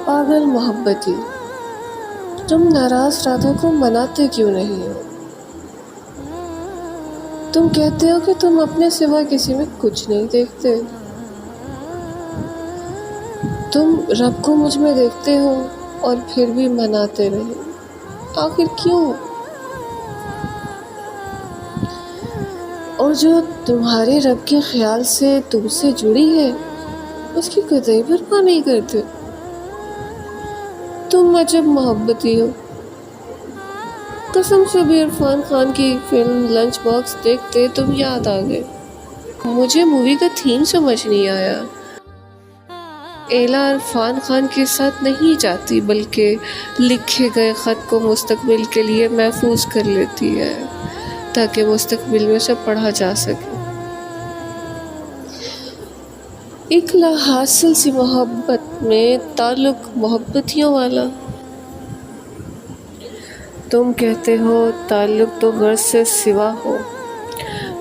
پاگل محبتی، تم ناراض رادھا کو مناتے کیوں نہیں ہو؟ تم کہتے ہو کہ تم اپنے سوا کسی میں کچھ نہیں دیکھتے، تم رب کو مجھ میں دیکھتے ہو اور پھر بھی مناتے نہیں، آخر کیوں؟ اور جو تمہارے رب کے خیال سے تم سے جڑی ہے اس کی قطعی پرواہ نہیں کرتے۔ تم عجب محبتی ہو، قسم سے بھی عرفان خان کی فلم لنچ باکس دیکھتے تم یاد آ گئے۔ مجھے مووی کا تھیم سمجھ نہیں آیا۔ ایلا عرفان خان کے ساتھ نہیں جاتی بلکہ لکھے گئے خط کو مستقبل کے لیے محفوظ کر لیتی ہے تاکہ مستقبل میں اسے پڑھا جا سکے۔ ایک لا حاصل سی محبت میں تعلق محبتیوں والا۔ تم کہتے ہو تعلق تو غرض سے سوا ہو،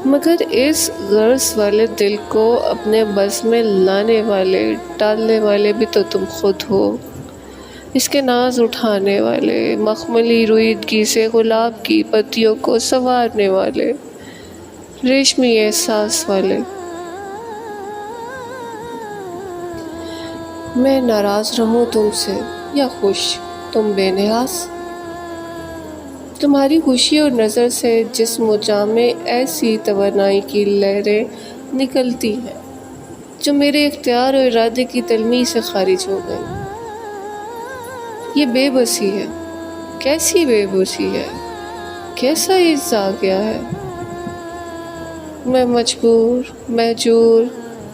مگر اس غرض والے دل کو اپنے بس میں لانے والے ٹالنے والے بھی تو تم خود ہو، اس کے ناز اٹھانے والے، مخملی رویدگی سے گلاب کی پتیوں کو سنوارنے والے، ریشمی احساس والے۔ میں ناراض رہوں تم سے یا خوش، تم بے نیاز۔ تمہاری خوشی اور نظر سے جسم و جاں میں ایسی توانائی کی لہریں نکلتی ہیں جو میرے اختیار اور ارادے کی تلمیح سے خارج ہو گئی۔ یہ بے بسی ہے، کیسی بے بسی ہے، کیسا عجز آ گیا ہے۔ میں مجبور، مہجور،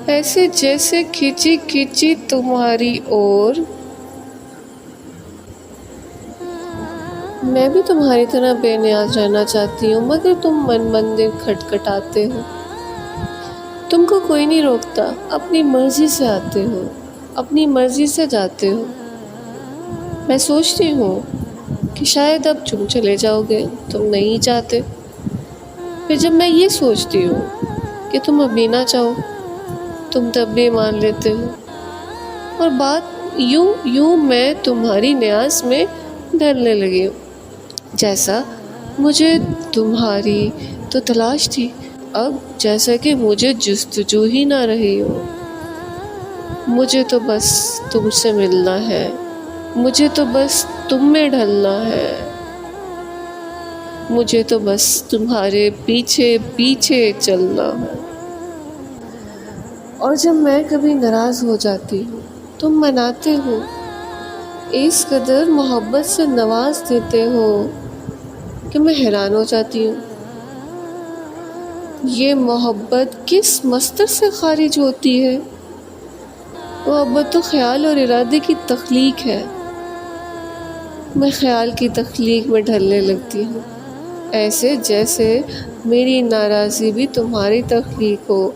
ایسے جیسے کھینچی کھینچی تمہاری اور۔ میں بھی تمہاری طرح بے نیاز رہنا چاہتی ہوں، مگر تم مندر کھٹکھٹاتے ہو۔ تم کو کوئی نہیں روکتا، اپنی مرضی سے آتے ہو، اپنی مرضی سے جاتے ہو۔ میں سوچتی ہوں کہ شاید اب تم چلے جاؤ گے، تم نہیں چاہتے۔ پھر جب میں یہ سوچتی ہوں کہ تم ابھی نہ چاہو، تم تب بھی مان لیتے ہو، اور بات یوں میں تمہاری نیاز میں ڈھلنے لگی ہوں۔ جیسا مجھے تمہاری تو تلاش تھی، اب جیسا کہ مجھے جستجو ہی نہ رہی ہو۔ مجھے تو بس تم سے ملنا ہے، مجھے تو بس تم میں ڈھلنا ہے، مجھے تو بس تمہارے پیچھے پیچھے چلنا ہے۔ اور جب میں کبھی ناراض ہو جاتی ہوں تم مناتے ہو، اس قدر محبت سے نواز دیتے ہو کہ میں حیران ہو جاتی ہوں۔ یہ محبت کس مصدر سے خارج ہوتی ہے؟ محبت تو خیال اور ارادے کی تخلیق ہے۔ میں خیال کی تخلیق میں ڈھلنے لگتی ہوں، ایسے جیسے میری ناراضی بھی تمہاری تخلیق ہو،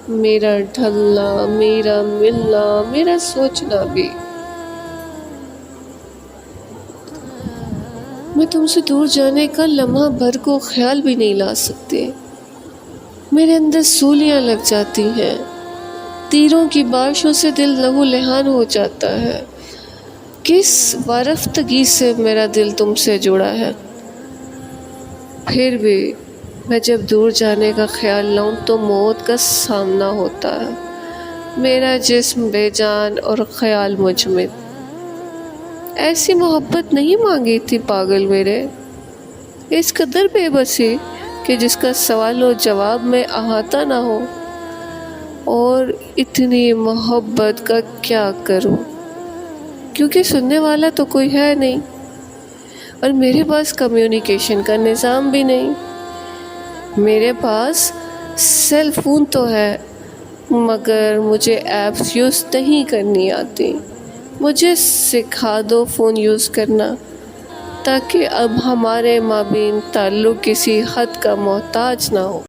میرا ڈھلنا، میرا ملنا، میرا سوچنا بھی۔ میں تم سے دور جانے کا لمحہ بھر کو خیال بھی نہیں لا سکتے، میرے اندر سولیاں لگ جاتی ہیں، تیروں کی بارشوں سے دل لہو لہان ہو جاتا ہے۔ کس وارفتگی سے میرا دل تم سے جڑا ہے۔ پھر بھی میں جب دور جانے کا خیال لاؤں تو موت کا سامنا ہوتا ہے، میرا جسم بے جان اور خیال مجمد۔ ایسی محبت نہیں مانگی تھی پاگل میرے، اس قدر بے بسی کہ جس کا سوال و جواب میں احاطہ نہ ہو۔ اور اتنی محبت کا کیا کروں، کیونکہ سننے والا تو کوئی ہے نہیں، اور میرے پاس کمیونیکیشن کا نظام بھی نہیں۔ میرے پاس سیل فون تو ہے مگر مجھے ایپس یوز نہیں کرنی آتی۔ مجھے سکھا دو فون یوز کرنا تاکہ اب ہمارے مابین تعلق کسی حد کا محتاج نہ ہو۔